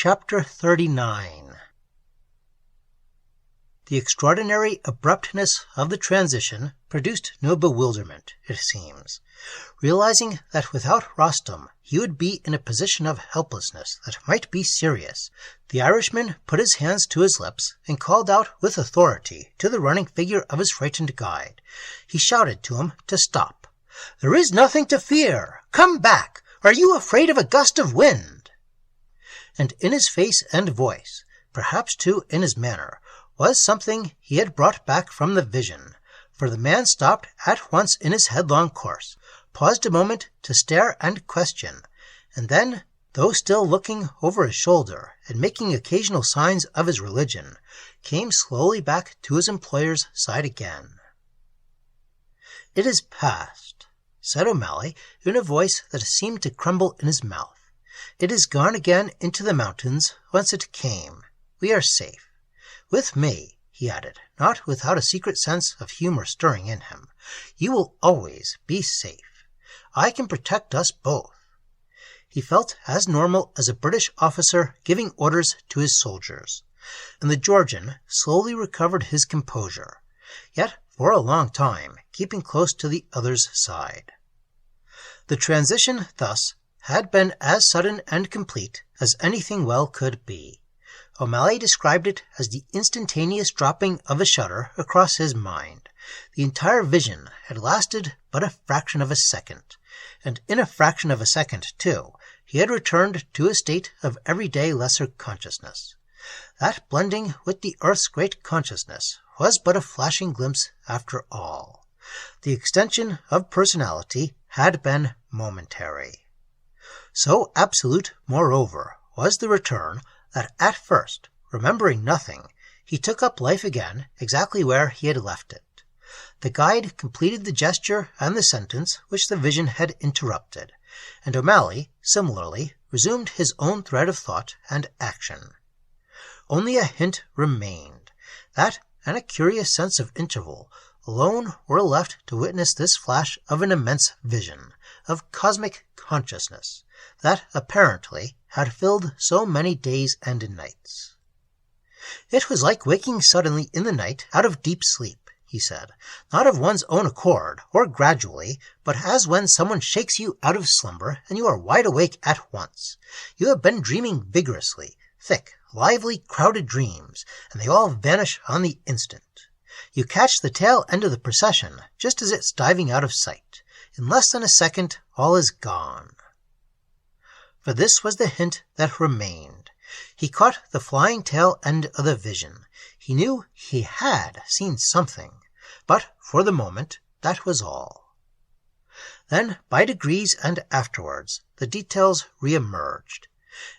Chapter 39. The extraordinary abruptness of the transition produced no bewilderment, it seems. Realizing that without Rostam he would be in a position of helplessness that might be serious, the Irishman put his hands to his lips and called out with authority to the running figure of his frightened guide. He shouted to him to stop. "There is nothing to fear! Come back! Are you afraid of a gust of wind?" And in his face and voice, perhaps too in his manner, was something he had brought back from the vision, for the man stopped at once in his headlong course, paused a moment to stare and question, and then, though still looking over his shoulder and making occasional signs of his religion, came slowly back to his employer's side again. "It is past," said O'Malley in a voice that seemed to crumble in his mouth. "It is gone again into the mountains whence it came. We are safe. With me," he added, not without a secret sense of humor stirring in him, "you will always be safe. I can protect us both." He felt as normal as a British officer giving orders to his soldiers, and the Georgian slowly recovered his composure, yet for a long time keeping close to the other's side. The transition thus had been as sudden and complete as anything well could be. O'Malley described it as the instantaneous dropping of a shutter across his mind. The entire vision had lasted but a fraction of a second, and in a fraction of a second, too, he had returned to a state of everyday lesser consciousness. That blending with the earth's great consciousness was but a flashing glimpse after all. The extension of personality had been momentary. So absolute, moreover, was the return that at first, remembering nothing, he took up life again exactly where he had left it. The guide completed the gesture and the sentence which the vision had interrupted, and O'Malley, similarly, resumed his own thread of thought and action. Only a hint remained. That and a curious sense of interval alone were left to witness this flash of an immense vision, of cosmic consciousness, that apparently had filled so many days and nights. "It was like waking suddenly in the night out of deep sleep," he said, "not of one's own accord, or gradually, but as when someone shakes you out of slumber and you are wide awake at once. You have been dreaming vigorously, thick, lively, crowded dreams, and they all vanish on the instant. You catch the tail end of the procession just as it's diving out of sight. In less than a second, all is gone." For this was the hint that remained. He caught the flying tail end of the vision. He knew he had seen something, but for the moment that was all. Then, by degrees and afterwards, the details re-emerged.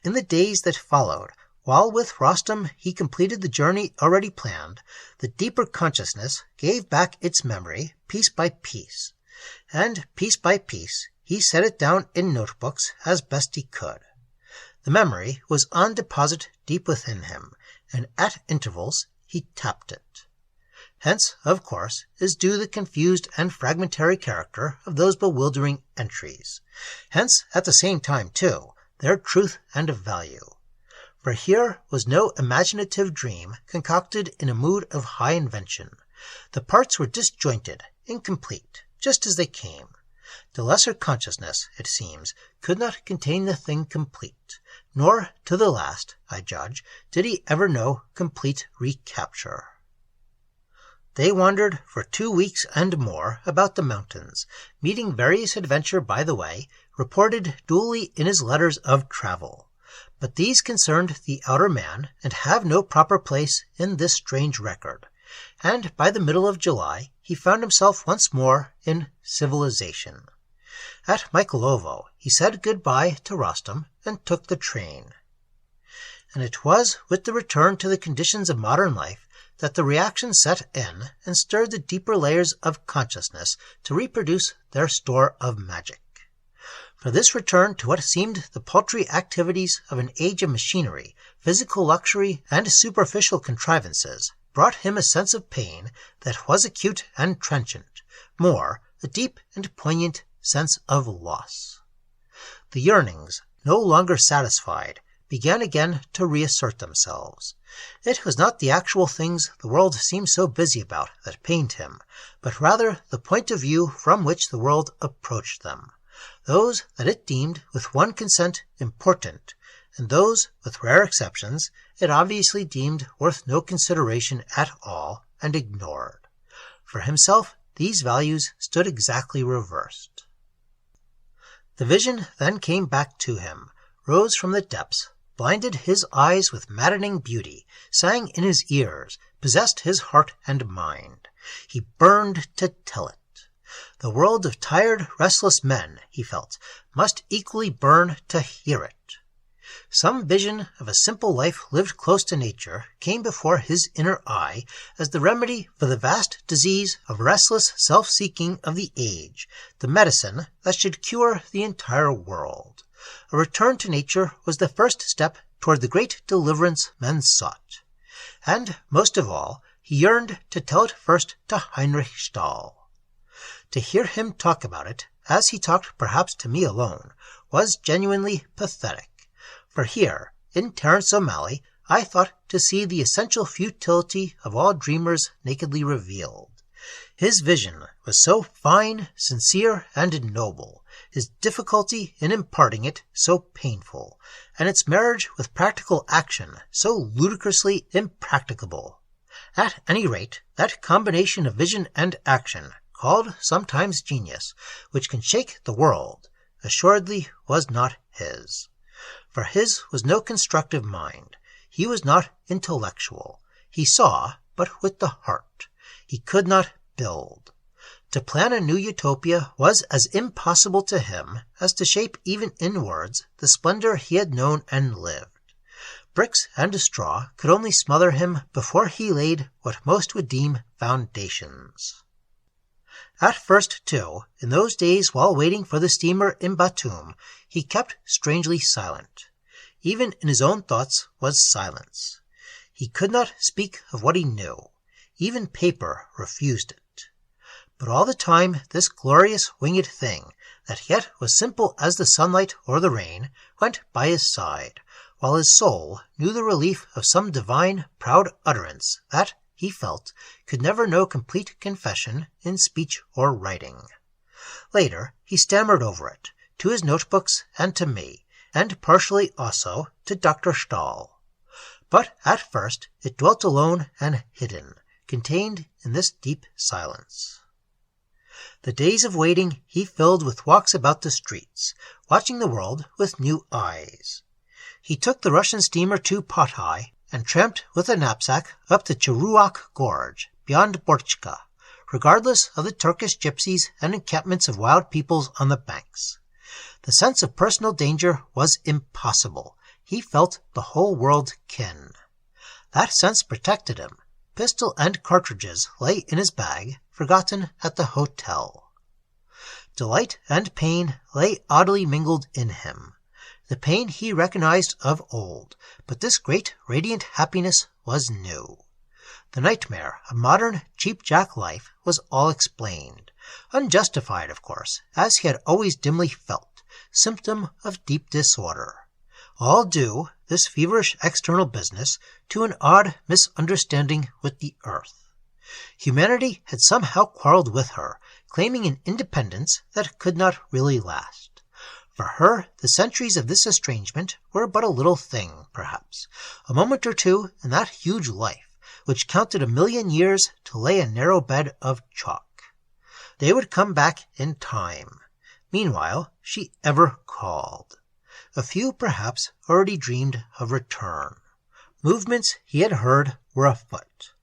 In the days that followed, while with Rostam he completed the journey already planned, the deeper consciousness gave back its memory piece by piece, and piece by piece he set it down in notebooks as best he could. The memory was on deposit deep within him, and at intervals he tapped it. Hence, of course, is due the confused and fragmentary character of those bewildering entries. Hence, at the same time, too, their truth and value. For here was no imaginative dream concocted in a mood of high invention. The parts were disjointed, incomplete, just as they came. The lesser consciousness, it seems, could not contain the thing complete, nor to the last, I judge, did he ever know complete recapture. They wandered for 2 weeks and more about the mountains, meeting various adventure by the way, reported duly in his letters of travel. But these concerned the outer man, and have no proper place in this strange record. And by the middle of July he found himself once more in civilization. At Michailovo he said good-bye to Rostam and took the train. And it was with the return to the conditions of modern life that the reaction set in and stirred the deeper layers of consciousness to reproduce their store of magic. For this return to what seemed the paltry activities of an age of machinery, physical luxury, and superficial contrivances brought him a sense of pain that was acute and trenchant, more, a deep and poignant sense of loss. The yearnings, no longer satisfied, began again to reassert themselves. It was not the actual things the world seemed so busy about that pained him, but rather the point of view from which the world approached them, those that it deemed with one consent important, and those, with rare exceptions, it obviously deemed worth no consideration at all and ignored. For himself, these values stood exactly reversed. The vision then came back to him, rose from the depths, blinded his eyes with maddening beauty, sang in his ears, possessed his heart and mind. He burned to tell it. The world of tired, restless men, he felt, must equally burn to hear it. Some vision of a simple life lived close to nature came before his inner eye as the remedy for the vast disease of restless self-seeking of the age, the medicine that should cure the entire world. A return to nature was the first step toward the great deliverance men sought. And, most of all, he yearned to tell it first to Heinrich Stahl. To hear him talk about it, as he talked perhaps to me alone, was genuinely pathetic. For here, in Terence O'Malley, I thought to see the essential futility of all dreamers nakedly revealed. His vision was so fine, sincere, and noble, his difficulty in imparting it so painful, and its marriage with practical action so ludicrously impracticable. At any rate, that combination of vision and action, called sometimes genius, which can shake the world, assuredly was not his. For his was no constructive mind. He was not intellectual. He saw, but with the heart. He could not build. To plan a new utopia was as impossible to him as to shape even in words the splendor he had known and lived. Bricks and straw could only smother him before he laid what most would deem foundations. At first, too, in those days while waiting for the steamer in Batumi, he kept strangely silent. Even in his own thoughts was silence. He could not speak of what he knew. Even paper refused it. But all the time this glorious winged thing, that yet was simple as the sunlight or the rain, went by his side, while his soul knew the relief of some divine, proud utterance that, he felt, could never know complete confession in speech or writing. Later he stammered over it, to his notebooks and to me, and partially also to Dr. Stahl. But at first it dwelt alone and hidden, contained in this deep silence. The days of waiting he filled with walks about the streets, watching the world with new eyes. He took the Russian steamer to Poti and tramped with a knapsack up the Chorokh gorge, beyond Borçka, regardless of the Turkish gypsies and encampments of wild peoples on the banks. The sense of personal danger was impossible. He felt the whole world kin. That sense protected him. Pistol and cartridges lay in his bag, forgotten at the hotel. Delight and pain lay oddly mingled in him. The pain he recognized of old, but this great radiant happiness was new. The nightmare of modern cheap-jack life was all explained. Unjustified, of course, as he had always dimly felt, symptom of deep disorder. All due, this feverish external business, to an odd misunderstanding with the earth. Humanity had somehow quarreled with her, claiming an independence that could not really last. For her, the centuries of this estrangement were but a little thing, perhaps, a moment or two in that huge life, which counted 1,000,000 years to lay a narrow bed of chalk. They would come back in time. Meanwhile, she ever called. A few, perhaps, already dreamed of return. Movements he had heard were afoot.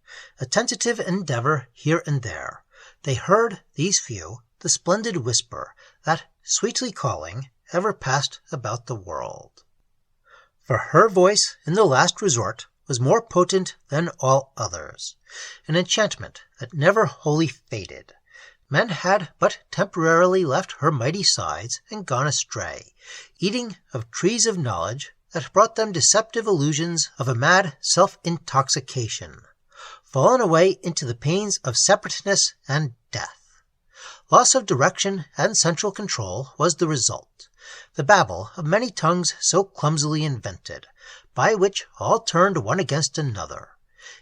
A tentative endeavor here and there. They heard, these few, the splendid whisper that, sweetly calling, ever passed about the world. For her voice, in the last resort, was more potent than all others, an enchantment that never wholly faded. Men had but temporarily left her mighty sides and gone astray, eating of trees of knowledge that brought them deceptive illusions of a mad self-intoxication, fallen away into the pains of separateness and death. Loss of direction and central control was the result. the babble of many tongues so clumsily invented, by which all turned one against another.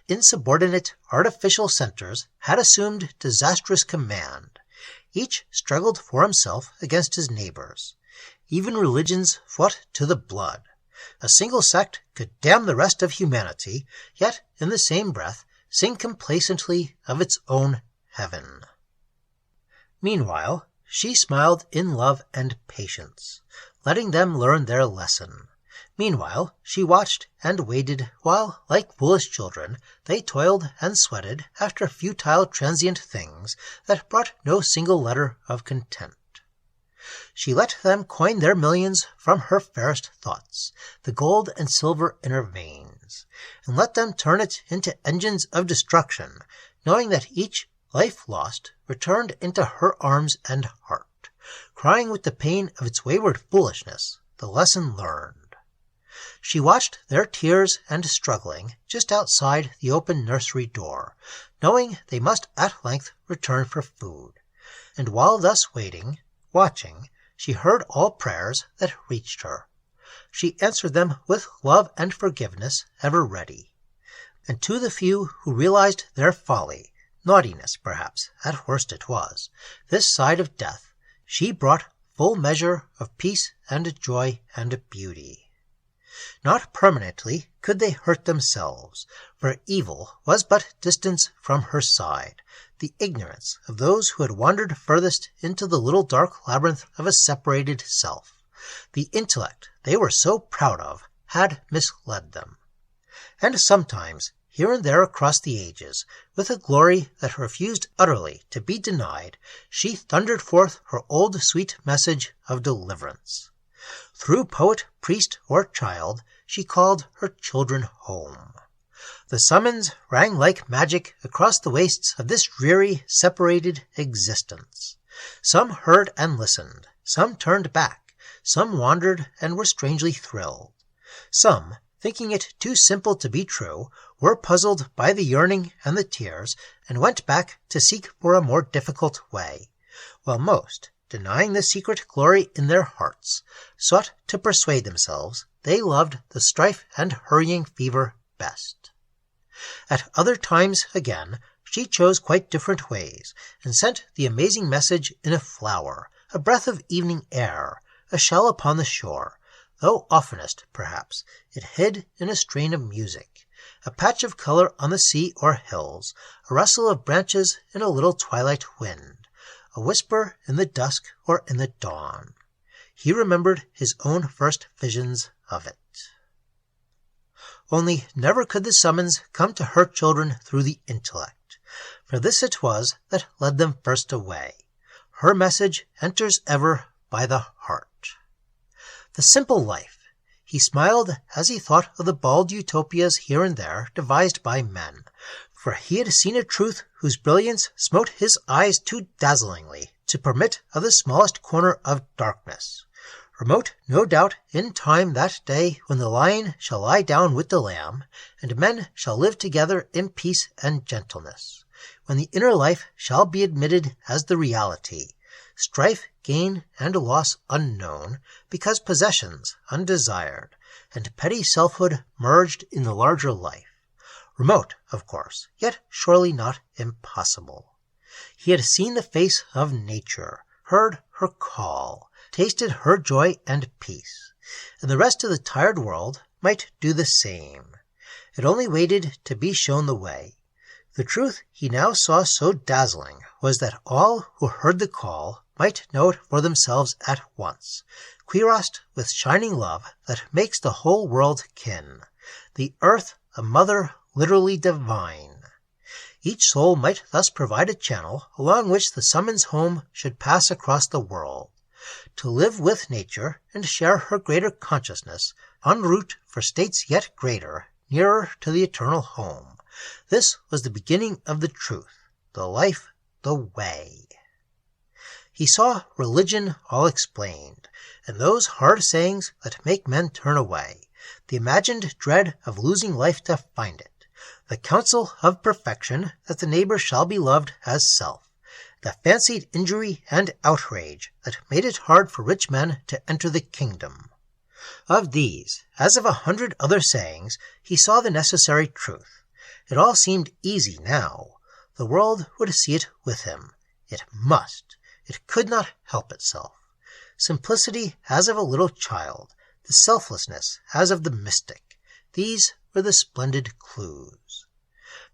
Insubordinate artificial centers had assumed disastrous command. Each struggled for himself against his neighbors. Even religions fought to the blood. A single sect could damn the rest of humanity, yet in the same breath sing complacently of its own heaven. Meanwhile, she smiled in love and patience, letting them learn their lesson. Meanwhile, she watched and waited while, like foolish children, they toiled and sweated after futile transient things that brought no single letter of content. She let them coin their millions from her fairest thoughts, the gold and silver in her veins, and let them turn it into engines of destruction, knowing that each life lost returned into her arms and heart, crying with the pain of its wayward foolishness, the lesson learned. She watched their tears and struggling just outside the open nursery door, knowing they must at length return for food. And while thus waiting, watching, she heard all prayers that reached her. She answered them with love and forgiveness ever ready. And to the few who realized their folly, naughtiness perhaps, at worst it was, this side of death, she brought full measure of peace and joy and beauty. Not permanently could they hurt themselves, for evil was but distance from her side, the ignorance of those who had wandered furthest into the little dark labyrinth of a separated self. The intellect they were so proud of had misled them. And sometimes, here and there across the ages, with a glory that refused utterly to be denied, she thundered forth her old sweet message of deliverance. Through poet, priest, or child, she called her children home. The summons rang like magic across the wastes of this dreary, separated existence. Some heard and listened, some turned back, some wandered and were strangely thrilled. Some, thinking it too simple to be true, were puzzled by the yearning and the tears, and went back to seek for a more difficult way, while most, denying the secret glory in their hearts, sought to persuade themselves they loved the strife and hurrying fever best. At other times, again, she chose quite different ways, and sent the amazing message in a flower, a breath of evening air, a shell upon the shore, though oftenest, perhaps, it hid in a strain of music, a patch of color on the sea or hills, a rustle of branches in a little twilight wind, a whisper in the dusk or in the dawn. He remembered his own first visions of it. Only never could the summons come to her children through the intellect, for this it was that led them first away. Her message enters ever by the heart. The simple life. He smiled as he thought of the bald utopias here and there devised by men, for he had seen a truth whose brilliance smote his eyes too dazzlingly to permit of the smallest corner of darkness. Remote, no doubt, in time that day when the lion shall lie down with the lamb, and men shall live together in peace and gentleness, when the inner life shall be admitted as the reality, strife, gain, and loss unknown, because possessions undesired, and petty selfhood merged in the larger life. Remote, of course, yet surely not impossible. He had seen the face of nature, heard her call, tasted her joy and peace, and the rest of the tired world might do the same. It only waited to be shown the way. The truth he now saw so dazzling was that all who heard the call might know it for themselves at once, cuirassed with shining love that makes the whole world kin, the earth a mother literally divine. Each soul might thus provide a channel along which the summons home should pass across the world, to live with nature and share her greater consciousness, en route for states yet greater, nearer to the eternal home. This was the beginning of the truth, the life, the way. He saw religion all explained, and those hard sayings that make men turn away, the imagined dread of losing life to find it, the counsel of perfection that the neighbor shall be loved as self, the fancied injury and outrage that made it hard for rich men to enter the kingdom. Of these, as of 100 other sayings, he saw the necessary truth. It all seemed easy now. The world would see it with him. It must. It could not help itself. Simplicity as of a little child, the selflessness as of the mystic. These were the splendid clues.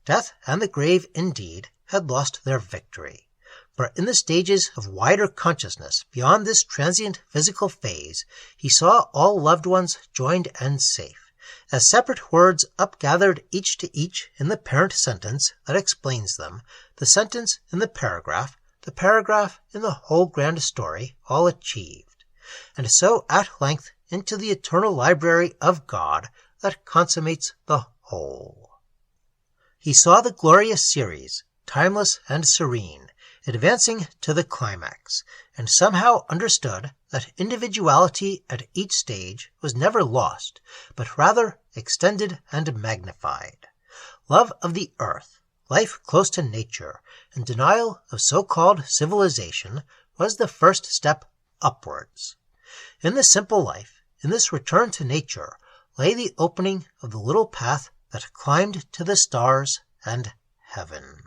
Death and the grave, indeed, had lost their victory. For in the stages of wider consciousness beyond this transient physical phase, he saw all loved ones joined and safe, as separate words upgathered each to each in the parent sentence that explains them, the sentence in the paragraph in the whole grand story, all achieved, and so at length into the eternal library of God that consummates the whole. He saw the glorious series, timeless and serene, advancing to the climax, and somehow understood that individuality at each stage was never lost, but rather extended and magnified. Love of the earth, life close to nature, and denial of so-called civilization was the first step upwards. In the simple life, in this return to nature, lay the opening of the little path that climbed to the stars and heaven.